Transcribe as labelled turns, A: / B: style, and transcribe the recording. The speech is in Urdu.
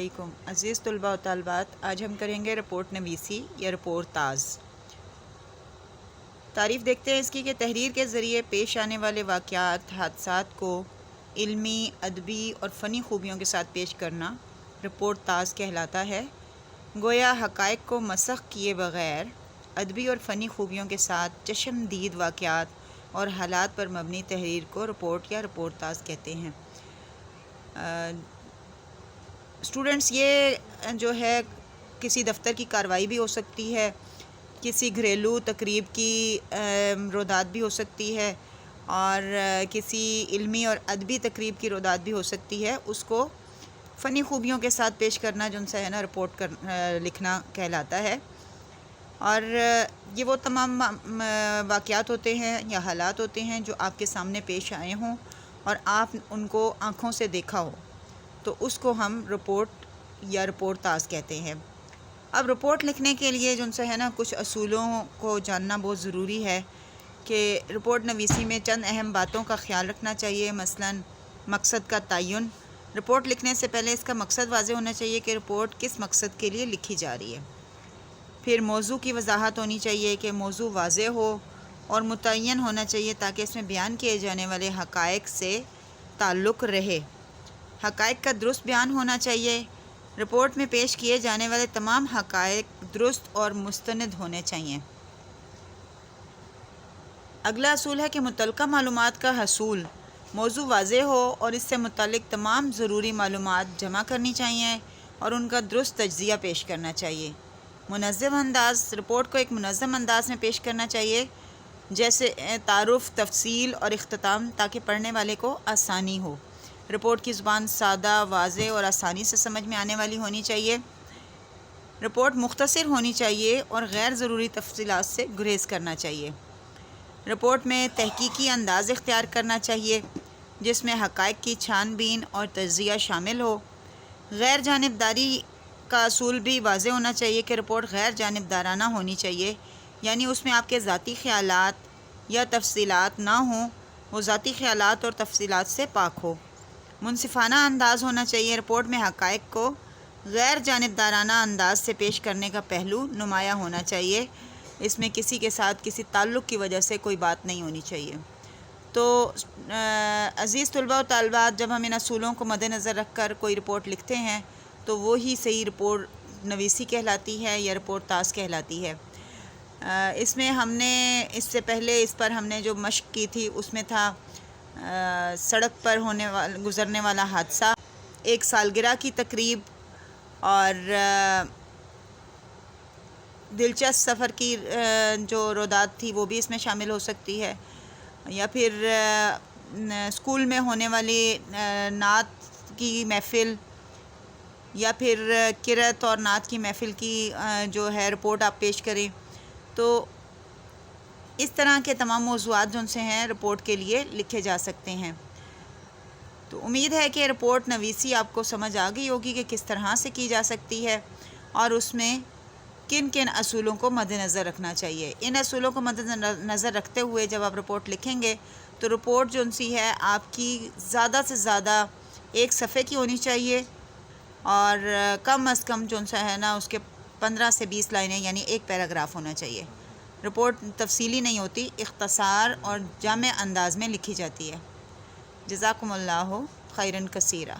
A: علیکم عزیز طلباء و طالبات، آج ہم کریں گے رپورٹ نویسی یا رپورٹ تاز۔ تعریف دیکھتے ہیں اس کی کہ تحریر کے ذریعے پیش آنے والے واقعات، حادثات کو علمی، ادبی اور فنی خوبیوں کے ساتھ پیش کرنا رپورٹ تاز کہلاتا ہے۔ گویا حقائق کو مسخ کیے بغیر ادبی اور فنی خوبیوں کے ساتھ چشمدید واقعات اور حالات پر مبنی تحریر کو رپورٹ یا رپورٹ تاز کہتے ہیں۔ اسٹوڈنٹس، یہ جو ہے کسی دفتر کی کارروائی بھی ہو سکتی ہے، کسی گھریلو تقریب کی روداد بھی ہو سکتی ہے، اور کسی علمی اور ادبی تقریب کی روداد بھی ہو سکتی ہے۔ اس کو فنی خوبیوں کے ساتھ پیش کرنا جو ان سے ہے نا رپورٹ لکھنا کہلاتا ہے۔ اور یہ وہ تمام واقعات ہوتے ہیں یا حالات ہوتے ہیں جو آپ کے سامنے پیش آئے ہوں اور آپ ان کو آنکھوں سے دیکھا ہو، تو اس کو ہم رپورٹ یا رپورٹ تاز کہتے ہیں۔ اب رپورٹ لکھنے کے لیے جو ان سے ہے نا کچھ اصولوں کو جاننا بہت ضروری ہے کہ رپورٹ نویسی میں چند اہم باتوں کا خیال رکھنا چاہیے۔ مثلاً مقصد کا تعین۔ رپورٹ لکھنے سے پہلے اس کا مقصد واضح ہونا چاہیے کہ رپورٹ کس مقصد کے لیے لکھی جا رہی ہے۔ پھر موضوع کی وضاحت ہونی چاہیے کہ موضوع واضح ہو اور متعین ہونا چاہیے تاکہ اس میں بیان کیے جانے والے حقائق سے تعلق رہے۔ حقائق کا درست بیان ہونا چاہیے۔ رپورٹ میں پیش کیے جانے والے تمام حقائق درست اور مستند ہونے چاہیے۔ اگلا اصول ہے کہ متعلقہ معلومات کا حصول۔ موضوع واضح ہو اور اس سے متعلق تمام ضروری معلومات جمع کرنی چاہیے اور ان کا درست تجزیہ پیش کرنا چاہیے۔ منظم انداز۔ رپورٹ کو ایک منظم انداز میں پیش کرنا چاہیے، جیسے تعارف، تفصیل اور اختتام، تاکہ پڑھنے والے کو آسانی ہو۔ رپورٹ کی زبان سادہ، واضح اور آسانی سے سمجھ میں آنے والی ہونی چاہیے۔ رپورٹ مختصر ہونی چاہیے اور غیر ضروری تفصیلات سے گریز کرنا چاہیے۔ رپورٹ میں تحقیقی انداز اختیار کرنا چاہیے جس میں حقائق کی چھان بین اور تجزیہ شامل ہو۔ غیر جانبداری کا اصول بھی واضح ہونا چاہیے کہ رپورٹ غیر جانبدارانہ ہونی چاہیے، یعنی اس میں آپ کے ذاتی خیالات یا تفصیلات نہ ہوں، وہ ذاتی خیالات اور تفصیلات سے پاک ہو۔ منصفانہ انداز ہونا چاہیے۔ رپورٹ میں حقائق کو غیر جانبدارانہ انداز سے پیش کرنے کا پہلو نمایاں ہونا چاہیے۔ اس میں کسی کے ساتھ کسی تعلق کی وجہ سے کوئی بات نہیں ہونی چاہیے۔ تو عزیز طلباء و طالبات، جب ہم ان اصولوں کو مد نظر رکھ کر کوئی رپورٹ لکھتے ہیں تو وہی صحیح رپورٹ نویسی کہلاتی ہے یا رپورٹ تاز کہلاتی ہے۔ اس میں ہم نے اس سے پہلے اس پر ہم نے جو مشق کی تھی اس میں تھا سڑک پر گزرنے والا حادثہ، ایک سالگرہ کی تقریب، اور دلچسپ سفر کی جو روداد تھی وہ بھی اس میں شامل ہو سکتی ہے، یا پھر اسکول میں ہونے والی نعت کی محفل، یا پھر قرأت اور نعت کی محفل کی جو ہے رپورٹ آپ پیش کریں۔ تو اس طرح کے تمام موضوعات جو ان سے ہیں رپورٹ کے لیے لکھے جا سکتے ہیں۔ تو امید ہے کہ رپورٹ نویسی آپ کو سمجھ آ گئی ہوگی کہ کس طرح سے کی جا سکتی ہے اور اس میں کن کن اصولوں کو مد نظر رکھنا چاہیے۔ ان اصولوں کو مد نظر رکھتے ہوئے جب آپ رپورٹ لکھیں گے تو رپورٹ جو ان سی ہے آپ کی زیادہ سے زیادہ ایک صفحے کی ہونی چاہیے، اور کم از کم جو ان سا ہے نا اس کے 15 سے 20 لائنیں یعنی ایک پیراگراف ہونا چاہیے۔ رپورٹ تفصیلی نہیں ہوتی، اختصار اور جامع انداز میں لکھی جاتی ہے۔ جزاکم اللہ خیراً کثیرا۔